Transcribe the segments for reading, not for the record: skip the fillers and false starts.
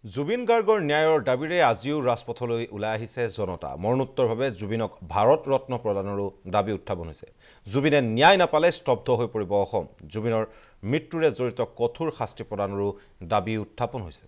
জুবিন গাৰ্গৰ ন্যায়ৰ দাবীৰে আজিও ৰাজপথলৈ ওলাই আহিছে জনতা। মৰণোত্তৰভাৱে জুবিনক ভাৰত ৰত্ন প্ৰদানৰো দাবী উত্থাপন হৈছে। জুবিনে ন্যায় নাপালে স্তব্ধ হৈ পৰিব অসম। জুবিনৰ মৃত্যুৰে জড়িত কঠোৰ শাস্তি প্ৰদানৰো দাবী উত্থাপন হৈছে।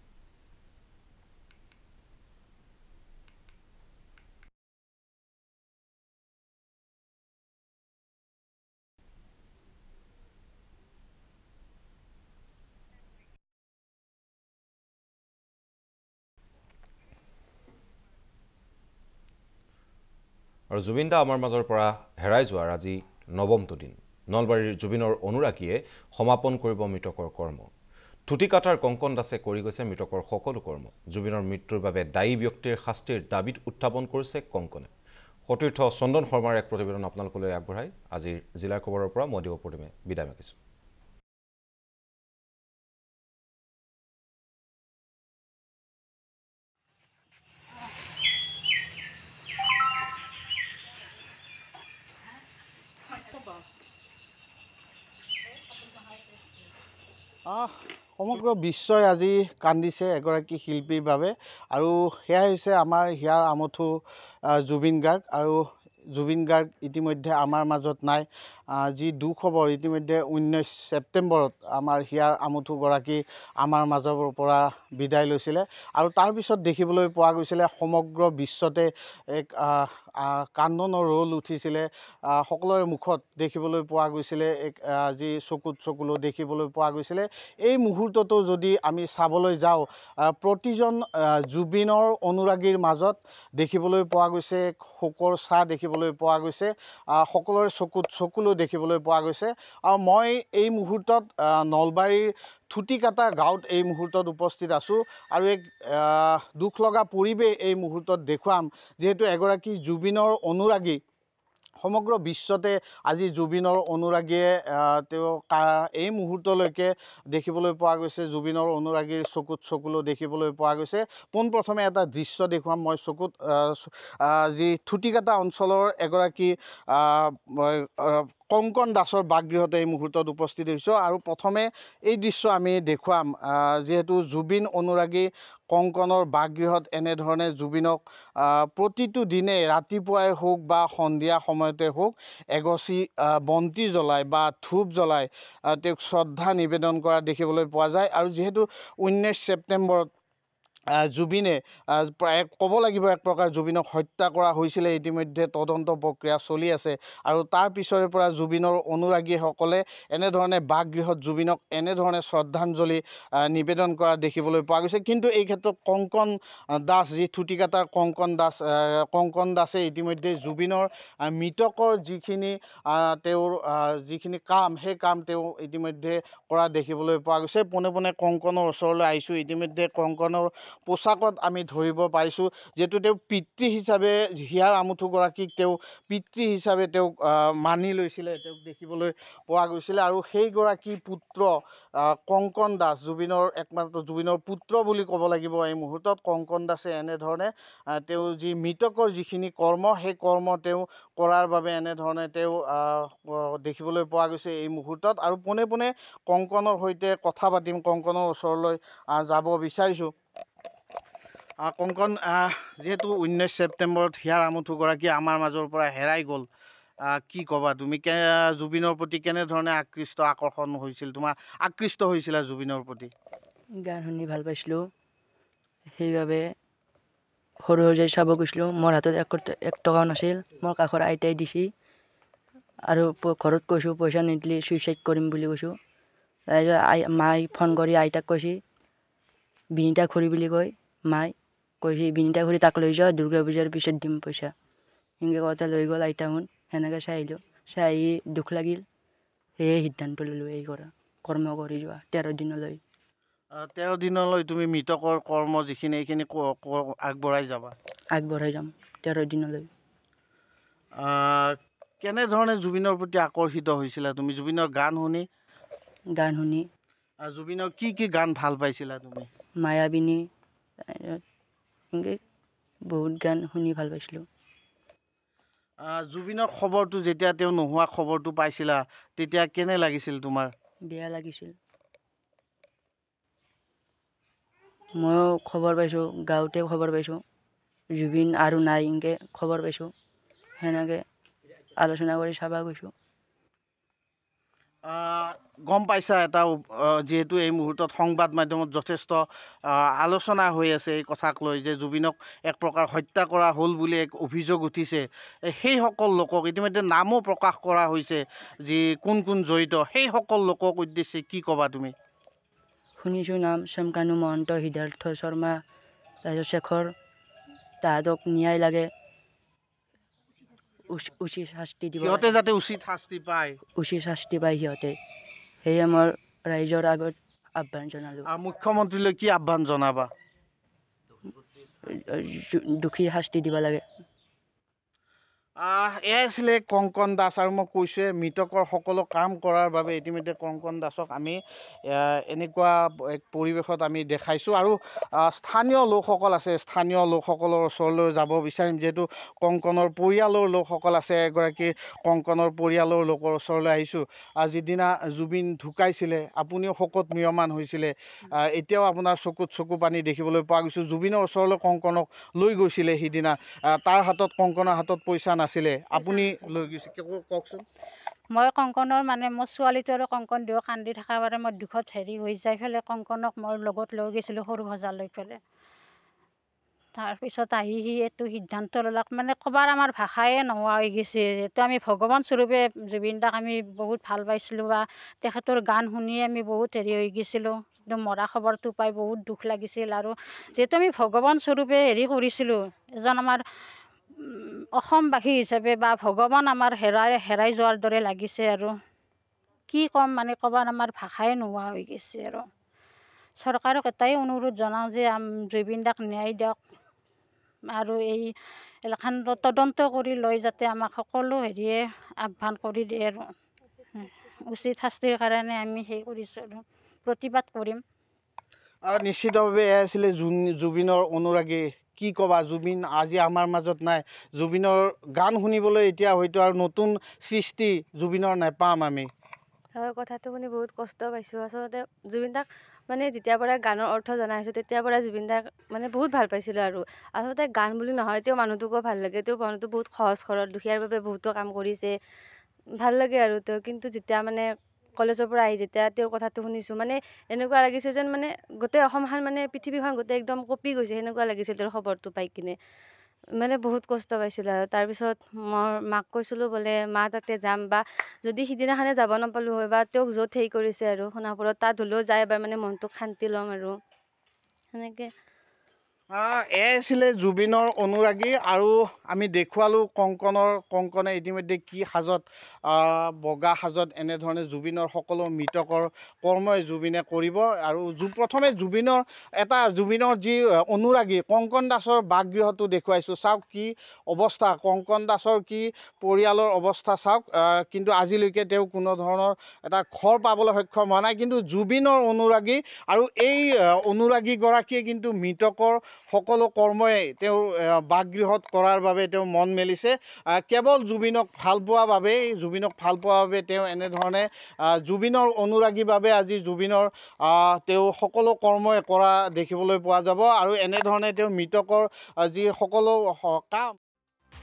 আৰু জুবিন দা আমাৰ মাজৰ পৰা হেৰাই যোৱাৰ আজি নৱমটো দিন। নলবাৰীৰ জুবিনৰ অনুৰাগীয়ে সমাপন কৰিব মৃতকৰ কৰ্ম। থুটি কাটাৰ কংকন দাসে কৰি গৈছে মৃতকৰ সকলো কৰ্ম। জুবিনৰ মৃত্যুৰ বাবে দায়ী ব্যক্তিৰ শাস্তিৰ দাবীত উত্থাপন কৰিছে কংকনে। সতীৰ্থ চন্দন শৰ্মাৰ এক প্ৰতিবেদন আপোনালোকলৈ আগবঢ়াই আজিৰ জিলাৰ খবৰৰ পৰা মই দেৱপ্ৰতিমে বিদায় মাগিছোঁ। সমগ্ৰ বিশ্বই আজি কান্দিছে এগৰাকী শিল্পীৰ বাবে আৰু সেয়াই হৈছে আমাৰ হিয়াৰ আমঠু জুবিন গাৰ্গ। আৰু জুবিন গাৰ্গ ইতিমধ্যে আমাৰ মাজত নাই। যি দুখবৰ ইতিমধ্যে 19 ছেপ্টেম্বৰত আমাৰ হিয়াৰ আমঠুগৰাকী আমাৰ মাজৰ পৰা বিদায় লৈছিলে আৰু তাৰপিছত দেখিবলৈ পোৱা গৈছিলে সমগ্ৰ বিশ্বতে এক কান্দনৰ ৰোল উঠিছিলে। সকলোৰে মুখত দেখিবলৈ পোৱা গৈছিলে এক যি চকুত চকুলো দেখিবলৈ পোৱা গৈছিলে। এই মুহূৰ্তটো যদি আমি চাবলৈ যাওঁ প্ৰতিজন জুবিনৰ অনুৰাগীৰ মাজত দেখিবলৈ পোৱা গৈছে শোকৰ ছাঁ দেখিবলৈ পোৱা গৈছে। সকলোৰে চকুত চকুলো দেখিবলৈ পোৱা গৈছে। আৰু মই এই মুহূৰ্তত নলবাৰীৰ থুটিকাটা গাঁৱত এই মুহূৰ্তত উপস্থিত আছোঁ আৰু এক দুখ লগা পৰিৱেশ এই মুহূৰ্তত দেখুৱাম। যিহেতু এগৰাকী জুবিনৰ অনুৰাগী সমগ্ৰ বিশ্বতে আজি জুবিনৰ অনুৰাগীয়ে তেওঁ এই মুহূৰ্তলৈকে দেখিবলৈ পোৱা গৈছে জুবিনৰ অনুৰাগীৰ চকুত চকুলো দেখিবলৈ পোৱা গৈছে। পোনপ্ৰথমে এটা দৃশ্য দেখুৱাম মই চকুত যি থুটিকাটা অঞ্চলৰ এগৰাকী কংকন দাসৰ বাসগৃহত এই মুহূৰ্তত উপস্থিত হৈছোঁ আৰু প্ৰথমে এই দৃশ্য আমি দেখুৱাম। যিহেতু জুবিন অনুৰাগী কংকনৰ বাসগৃহত এনেধৰণে জুবিনক প্ৰতিটো দিনে ৰাতিপুৱাই হওক বা সন্ধিয়া সময়তে হওক এগছি বন্তি জ্বলাই বা ধূপ জ্বলাই তেওঁক শ্ৰদ্ধা নিবেদন কৰা দেখিবলৈ পোৱা যায়। আৰু যিহেতু 19 ছেপ্টেম্বৰত জুবিনে প্ৰায় ক'ব লাগিব এক প্ৰকাৰ জুবিনক হত্যা কৰা হৈছিলে। ইতিমধ্যে তদন্ত প্ৰক্ৰিয়া চলি আছে আৰু তাৰ পিছৰে পৰা জুবিনৰ অনুৰাগীসকলে এনেধৰণে বাসগৃহত জুবিনক এনেধৰণে শ্ৰদ্ধাঞ্জলি নিবেদন কৰা দেখিবলৈ পোৱা গৈছে। কিন্তু এই ক্ষেত্ৰত কংকন দাস যি থুটিকাটাৰ কংকন দাসে ইতিমধ্যে জুবিনৰ মৃতকৰ যিখিনি তেওঁৰ যিখিনি কাম সেই কাম তেওঁ ইতিমধ্যে কৰা দেখিবলৈ পোৱা গৈছে। পোনে পোনে কংকনৰ ওচৰলৈ আহিছোঁ। ইতিমধ্যে কংকনৰ পোচাকত আমি ধৰিব পাৰিছোঁ যিহেতু তেওঁ পিতৃ হিচাপে হিয়াৰ আমঠুগৰাকীক তেওঁ পিতৃ হিচাপে তেওঁক মানি লৈছিলে তেওঁক দেখিবলৈ পোৱা গৈছিলে। আৰু সেইগৰাকী পুত্ৰ কংকন দাস জুবিনৰ একমাত্ৰ জুবিনৰ পুত্ৰ বুলি ক'ব লাগিব। এই মুহূৰ্তত কংকন দাসে এনেধৰণে তেওঁ যি মৃতকৰ যিখিনি কৰ্ম সেই কৰ্ম তেওঁ কৰাৰ বাবে এনেধৰণে তেওঁ দেখিবলৈ পোৱা গৈছে এই মুহূৰ্তত। আৰু পোনে পোনে কংকনৰ সৈতে কথা পাতিম, কংকনৰ ওচৰলৈ যাব বিচাৰিছোঁ। কংকন, যিহেতু 19 ছেপ্টেম্বৰত হিয়াৰ আমঠুগৰাকী আমাৰ মাজৰ পৰা হেৰাই গ'ল, কি ক'বা তুমি? জুবিনৰ প্ৰতি কেনেধৰণে আকৰ্ষণ হৈছিল তোমাৰ আকৃষ্ট হৈছিলা জুবিনৰ প্ৰতি? গান শুনি ভাল পাইছিলোঁ, সেইবাবে সৰু সজাই চাব গৈছিলোঁ। মোৰ হাতত 1 টকাও নাছিল, মোৰ কাষৰ আইতাই দিছি আৰু ঘৰত কৈছোঁ পইচা নিদিলে ছুইচাইড কৰিম বুলি কৈছোঁ। তাৰপিছত মায়ে ফোন কৰি আইতাক কৈছে বিনীতা খুৰী বুলি কয়, মায়ে কৈছে বিনীতা খুৰী তাক লৈ যাওঁ দুৰ্গা পূজাৰ পিছত দিম পইচা। সেনেকৈ কওঁতে লৈ গ'ল আইতাহঁত। সেনেকৈ চাই আহিলোঁ, চাই আহি দুখ লাগিল। সেয়ে সিদ্ধান্ত ল'লোঁ এই কৰ্ম কৰি যোৱা 13 দিনলৈ। 13 দিনলৈ তুমি মৃতকৰ কৰ্ম যিখিনি এইখিনি আগবঢ়াই যাবা? আগবঢ়াই যাম 13 দিনলৈ। কেনেধৰণে জুবিনৰ প্ৰতি আকৰ্ষিত হৈছিলা তুমি জুবিনৰ গান শুনি? জুবিনৰ কি কি গান ভাল পাইছিলা তুমি? মায়াবিনী, এনেকৈ বহুত গান শুনি ভাল পাইছিলোঁ। জুবিনৰ খবৰটো যেতিয়া তেওঁ নোহোৱা খবৰটো পাইছিলা তেতিয়া কেনে লাগিছিল তোমাৰ? বেয়া লাগিছিল। ময়ো খবৰ পাইছোঁ, গাঁৱতে খবৰ পাইছোঁ জুবিন আৰু নাই এনেকৈ খবৰ পাইছোঁ, সেনেকৈ আলোচনা কৰি চাব গৈছোঁ। গম পাইছা এটা যিহেতু এই মুহূৰ্তত সংবাদ মাধ্যমত যথেষ্ট আলোচনা হৈ আছে এই কথাক লৈ যে জুবিনক এক প্ৰকাৰ হত্যা কৰা হ'ল বুলি এক অভিযোগ উঠিছে, সেইসকল লোকক ইতিমধ্যে নামো প্ৰকাশ কৰা হৈছে যি কোন কোন জড়িত, সেইসকল লোকক উদ্দেশ্যে কি ক'বা তুমি? শুনিছোঁ নাম চমকানু মহন্ত, সিদ্ধাৰ্থ শৰ্মা, তাৰপিছত শেখৰ, তাহাঁতক ন্যায় লাগে, উচিত শাস্তি দিব, সিহঁতে যাতে উচিত শাস্তি পায়, সিহঁতে, সেয়ে মই ৰাইজৰ আগত আহ্বান জনালোঁ। মুখ্যমন্ত্ৰীলৈ কি আহ্বান জনাবা? দোষী শাস্তি দিব লাগে। এয়াই আছিলে কংকন দাস, আৰু মই কৈছোঁৱে মৃতকৰ সকলো কাম কৰাৰ বাবে ইতিমধ্যে কংকন দাসক আমি এনেকুৱা এক পৰিৱেশত আমি দেখাইছোঁ। আৰু স্থানীয় লোকসকল আছে, স্থানীয় লোকসকলৰ ওচৰলৈ যাব বিচাৰিম, যিহেতু কংকনৰ পৰিয়ালৰ লোকসকল আছে। এগৰাকী কংকনৰ পৰিয়ালৰ লোকৰ ওচৰলৈ আহিছোঁ। যিদিনা জুবিন ঢুকাইছিলে আপুনিও শোকত ম্ৰিয়মান হৈছিলে, এতিয়াও আপোনাৰ চকুত চকু পানী দেখিবলৈ পোৱা গৈছোঁ। জুবিনৰ ওচৰলৈ কংকনক লৈ গৈছিলে সিদিনা, তাৰ হাতত, কংকনৰ হাতত পইচা নাছিলে, আপুনি লৈ গৈছে, কওকচোন। মই কংকনৰ মোৰ ছোৱালীটো আৰু কংকন দিও কান্দি থকা বাবে মই দুখত হৈ যাই পেলাই কংকনক মই লগত লৈ গৈছিলোঁ সৰু সজা লৈ পেলাই। তাৰপিছত আহি সি এইটো সিদ্ধান্ত ল'লাক, ক'বাৰ আমাৰ ভাষাই নোহোৱা হৈ গৈছে। যিহেতু আমি ভগৱান স্বৰূপে জুবিন দাক আমি বহুত ভাল পাইছিলোঁ, বা তেখেতৰ গান শুনিয়ে আমি বহুত হৈ গৈছিলোঁ। কিন্তু মৰা খবৰটো পাই বহুত দুখ লাগিছিল। আৰু যিহেতু আমি ভগৱান স্বৰূপে কৰিছিলোঁ, এজন আমাৰ অসমবাসী হিচাপে বা ভগৱান আমাৰ হেৰাই যোৱাৰ দৰে লাগিছে। আৰু কি ক'ম, ক'বাৰ আমাৰ ভাষাই নোহোৱা হৈ গৈছে। আৰু চৰকাৰক এটাই অনুৰোধ জনাওঁ যে জুবিন দাক ন্যায় দিয়ক, আৰু এই এলাখান তদন্ত কৰি লৈ যাতে আমাক সকলো আহ্বান কৰি দিয়ে, আৰু উচিত শাস্তিৰ কাৰণে আমি কৰিছোঁ আৰু প্ৰতিবাদ কৰিম। আৰু নিশ্চিতভাৱে এয়া আছিলে জুবিনৰ অনুৰাগী। কি ক'বা, জুবিন আজি আমাৰ মাজত নাই, জুবিনৰ গান শুনিবলৈ এতিয়া হয়তো আৰু নতুন সৃষ্টি জুবিনৰ নাপাম আমি। হয়, কথাটো শুনি বহুত কষ্ট পাইছোঁ। আচলতে জুবিন দাক যেতিয়াৰ পৰা গানৰ অৰ্থ জনা হৈছোঁ তেতিয়াৰ পৰা জুবিন দাক বহুত ভাল পাইছিলোঁ। আৰু আচলতে গান বুলি নহয়, তেওঁ মানুহটোকো ভাল লাগে। তেওঁ মানুহটো বহুত সহজ সৰল, দুখীয়াৰ বাবে বহুতো কাম কৰিছে, ভাল লাগে আৰু তেওঁ। কিন্তু যেতিয়া কলেজৰ পৰা আহি যেতিয়া তেওঁৰ কথাটো শুনিছোঁ, এনেকুৱা লাগিছে যেন গোটেই অসমখন পৃথিৱীখন গোটেই একদম কঁপি গৈছে, সেনেকুৱা লাগিছিল তেওঁৰ খবৰটো পাই কিনে। বহুত কষ্ট পাইছিলোঁ। আৰু তাৰপিছত মই মাক কৈছিলোঁ বোলে মা তাতে যাম, বা যদি সিদিনাখনে যাব নাপালোঁ হয়, বা তেওঁক য'ত কৰিছে আৰু সোণাপুৰত, তাত হ'লেও যাই এবাৰ মনটোক শান্তি ল'ম আৰু সেনেকৈ। এয়াই আছিলে জুবিনৰ অনুৰাগী, আৰু আমি দেখুৱালোঁ কংকনে ইতিমধ্যে কি সাজত, বগা সাজত এনেধৰণে জুবিনৰ সকলো মৃতকৰ কৰ্মই জুবিনে কৰিব। আৰু প্ৰথমে জুবিনৰ যি অনুৰাগী কংকন দাসৰ বাসগৃহটো দেখুৱাইছোঁ, চাওক কি অৱস্থা, কংকন দাসৰ কি পৰিয়ালৰ অৱস্থা চাওক। কিন্তু আজিলৈকে তেওঁ কোনো ধৰণৰ এটা ঘৰ পাবলৈ সক্ষম হোৱা নাই। কিন্তু জুবিনৰ অনুৰাগী, আৰু এই অনুৰাগীগৰাকীয়ে কিন্তু মৃতকৰ সকলো কৰ্মই তেওঁ বাসগৃহত কৰাৰ বাবে তেওঁ মন মেলিছে। কেৱল জুবিনক ভাল পোৱাৰ বাবে তেওঁ এনেধৰণে জুবিনৰ অনুৰাগীৰ বাবে আজি জুবিনৰ তেওঁ সকলো কৰ্মই কৰা দেখিবলৈ পোৱা যাব। আৰু এনেধৰণে তেওঁ মৃতকৰ যি সকলো কাম